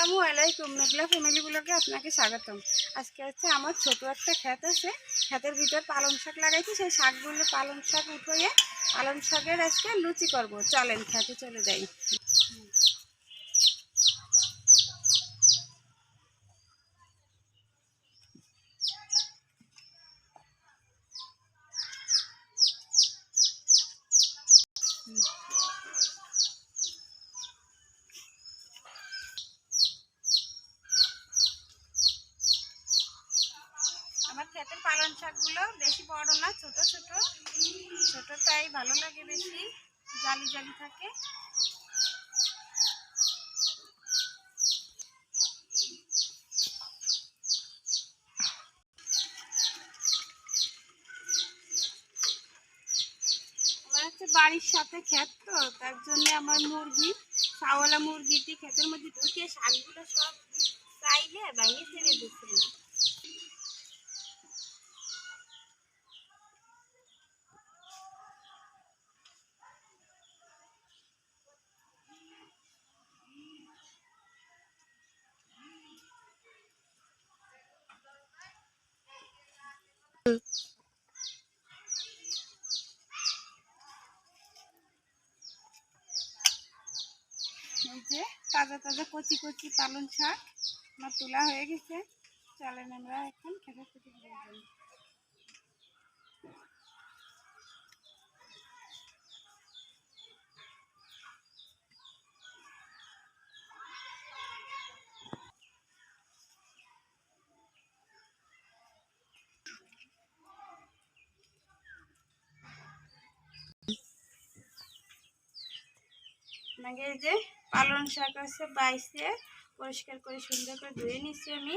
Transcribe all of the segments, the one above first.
আসসালামু আলাইকুম। মেঘলা ফ্যামিলি ব্লগে আপনাকে স্বাগতম। আজকে হচ্ছে আমার ছোট একটা ক্ষেত আছে, ক্ষেতের ভিতর পালং শাক লাগাইছি। সেই শাকগুলো পালং শাক উঠিয়ে পালং শাকের আজকে লুচি করব। চলেন খেতে চলে যাই। আমার ক্ষেতের পালং শাকগুলো বেশি বড় না, ছোট ছোট ছোট, তাই ভালো লাগে, বেশি জালি জালি থাকে। আমার হচ্ছে বাড়ির সাথে ক্ষেত, তো তার জন্য আমার মুরগি, শাওয়ালা মুরগিটি ক্ষেতের মধ্যে ঢুকে শাকগুলো সব চাইলে ভেঙে ছেড়ে দিচ্ছে। এই যে তাজা তাজা কচি কচি পালং শাক আমার তোলা হয়ে গেছে। চলেন আমরা এখন খেতে খেতে দিয়ে যাই। আমাকে এই যে পালং শাক আছে, বাইছে পরিষ্কার করে সুন্দর করে ধুয়ে নিচ্ছি আমি।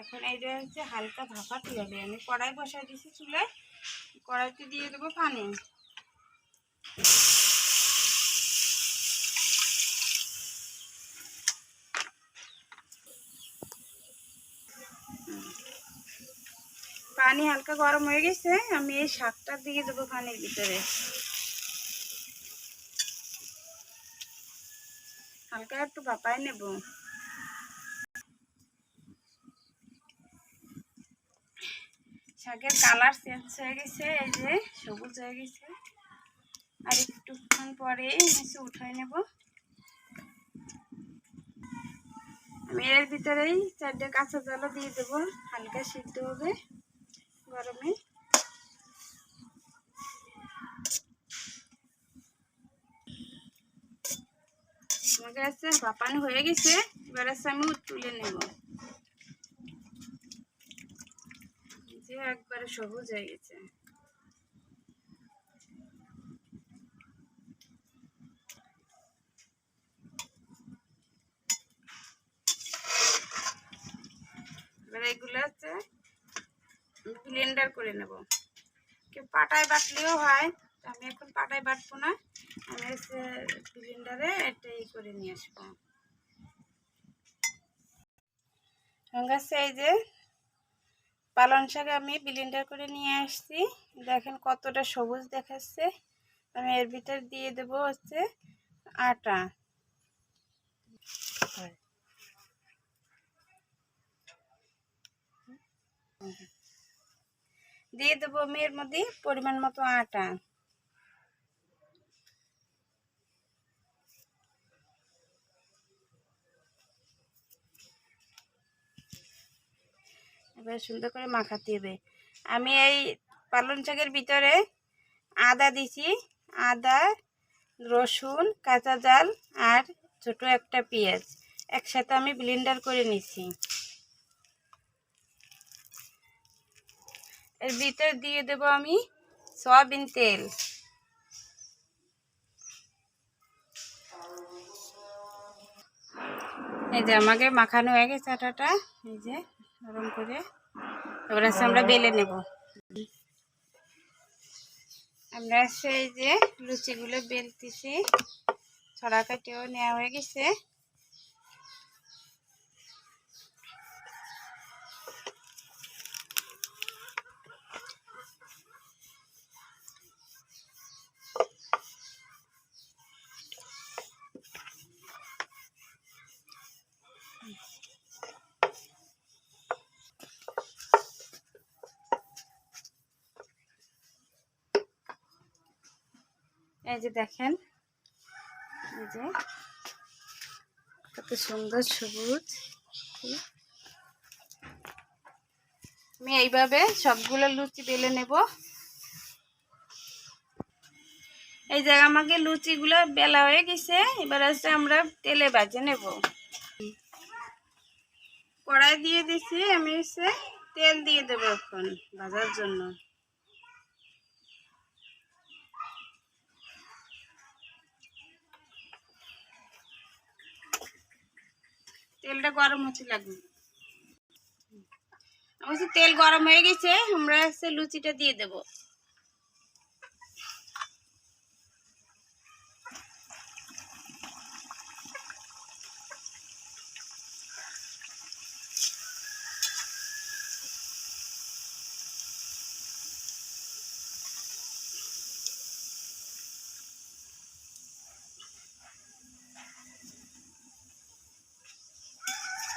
এখন এইটা হচ্ছে হালকা ভাপাতে হবে। আমি কড়াই বসাই দিচ্ছি চুলায়, কড়াইতে দিয়ে দেবো পানি। পানি হালকা গরম হয়ে গেছে, আমি এই শাকটা দিয়ে দেবো পানির ভিতরে। হালকা একটু ভাপাই নেব। শাকের কালার চেঞ্জ হয়ে গেছে, এই যে সবুজ হয়ে গেছে। আর একটুক্ষণ পরে নিচে উঠাই নেব। আমি এর ভিতরেই 4টে কাঁচা জলও দিয়ে দেবো, হালকা সিদ্ধ হবে গরমে। আমাকে আছে ভাপানো হয়ে গেছে, এবার আছে আমি তুলে নেব। যে একবারে সবুজ হয়ে গেছে। এবার এগুলো হচ্ছে ব্লেন্ডার করে নেব। কেউ পাটায় বাটলেও হয়, আমি এখন পাটায় বাটবো না, আমি হচ্ছে ব্লেন্ডারে এটাই করে নিয়ে আসবো। এই যে পালং শাক আমি ব্লেন্ডার করে নিয়ে আসছি, দেখেন কতটা সবুজ দেখাচ্ছে। আমি এর ভিতর দিয়ে দেব হচ্ছে আটা। দিয়ে দেবো আমি এর মধ্যে পরিমাণ মতো আটা। এবার সুন্দর করে মাখাতে হবে। আমি এই পালং শাকের ভিতরে আদা দিছি, আদা, রসুন, কাঁচা ঝাল আর ছোট একটা পেঁয়াজ একসাথে আমি ব্লেন্ডার করে নিছি। এর ভিতর দিয়ে দেব আমি সয়াবিন তেল। এই যে আমাকে মাখানো হয়ে গেছে আটাটা, এই যে গরম করে। এবার আছে আমরা বেলে নেব। আমরা এই যে লুচিগুলো বেলতেছি, ছড়া কাটিয়েও নেওয়া হয়ে গেছে। এই যে দেখেন, এই যে কত সুন্দর সবুজ। আমি এইভাবে সবগুলো লুচি বেলে নেব। এই যে আমাকে লুচিগুলো বেলা হয়ে গেছে, এবার হচ্ছে আমরা তেলে ভেজে নেব। কড়াই দিয়ে দিছি, আমি হচ্ছে তেল দিয়ে দেবো এখন ভাজার জন্য। তেলটা গরম হতে লাগবে। আমার তেল গরম হয়ে গেছে, আমরা হচ্ছে লুচিটা দিয়ে দেব।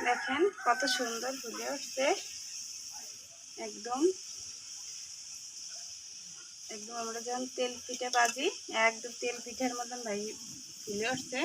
দেখেন কত সুন্দর ফুলে উঠছে, একদম একদম আমরা যখন তেল পিঠা ভাজি একদম তেল পিঠার মতন ভাই ফুলে উঠছে।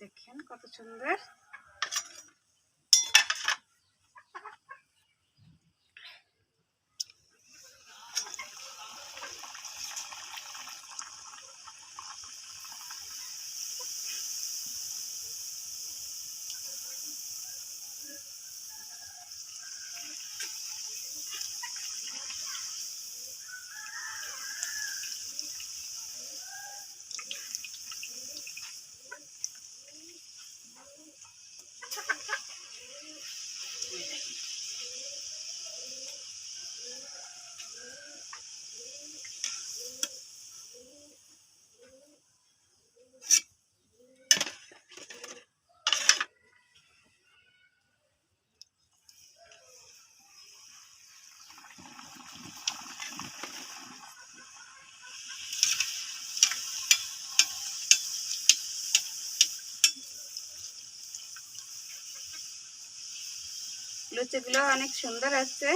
দেখেন কত সুন্দর। লুচিগুলো অনেক সুন্দর আছে।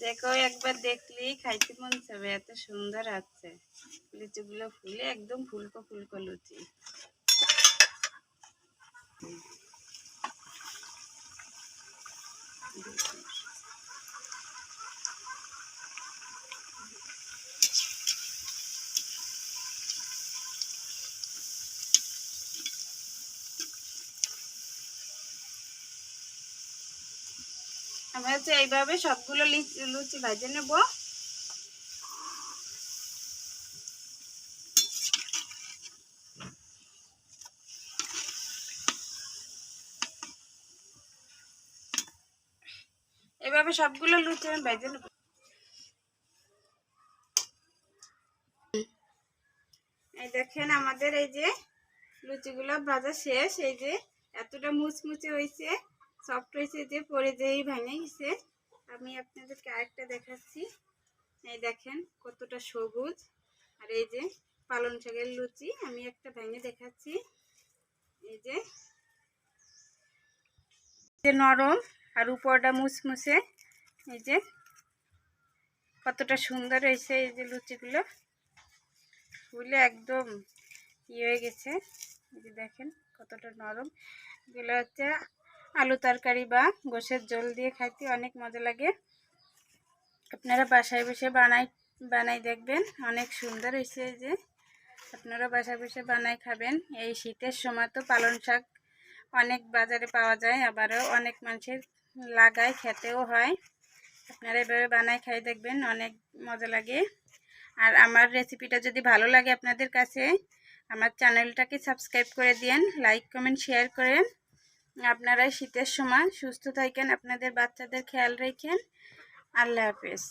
দেখো, একবার দেখলেই খাইতে মন চাবে, এত সুন্দর আছে লুচিগুলো ফুলে একদম ফুলকো ফুলকো লুচি। আমরা হচ্ছে এইভাবে সবগুলো লুচি ভেজে নেব। এভাবে সবগুলো লুচি আমি ভেজে নেব। এই দেখেন আমাদের এই যে লুচিগুলো ভাজা শেষ। এই যে এতটা মুচমুচে হয়েছে, সফট হয়েছে, যে পরে যেই ভেঙে গেছে। আমি আপনাদেরকে আরেকটা দেখাচ্ছি। এই দেখেন কতটা সবুজ। আর এই যে পালং শাকের লুচি আমি একটা ভেঙে দেখাচ্ছি। এই যে নরম আর উপরটা মুচমুচে। এই যে কতটা সুন্দর হয়েছে। এই যে লুচিগুলো ফুলে একদম হয়ে গেছে। এই যে দেখেন কতটা নরম। এগুলো হচ্ছে আলু তরকারি বা গোশের ঝোল দিয়ে খাইতে অনেক মজা লাগে। আপনারা বাসায় বসে বানাই দেখবেন, অনেক সুন্দর হয়েছে। এই যে আপনারা বাসায় বসে বানাই খাবেন। এই শীতের সময় তো পালং শাক অনেক বাজারে পাওয়া যায়, আবারও অনেক মানুষের লাগায়, খেতেও হয়। আপনারা এভাবে বানাই খাই দেখবেন, অনেক মজা লাগে। আর আমার রেসিপিটা যদি ভালো লাগে আপনাদের কাছে, আমার চ্যানেলটাকে সাবস্ক্রাইব করে দিন, লাইক কমেন্ট শেয়ার করেন। আপনারা শীতের সময় সুস্থ থাকেন, আপনাদের বাচ্চাদের খেয়াল রাখেন। আল্লাহ হাফেজ।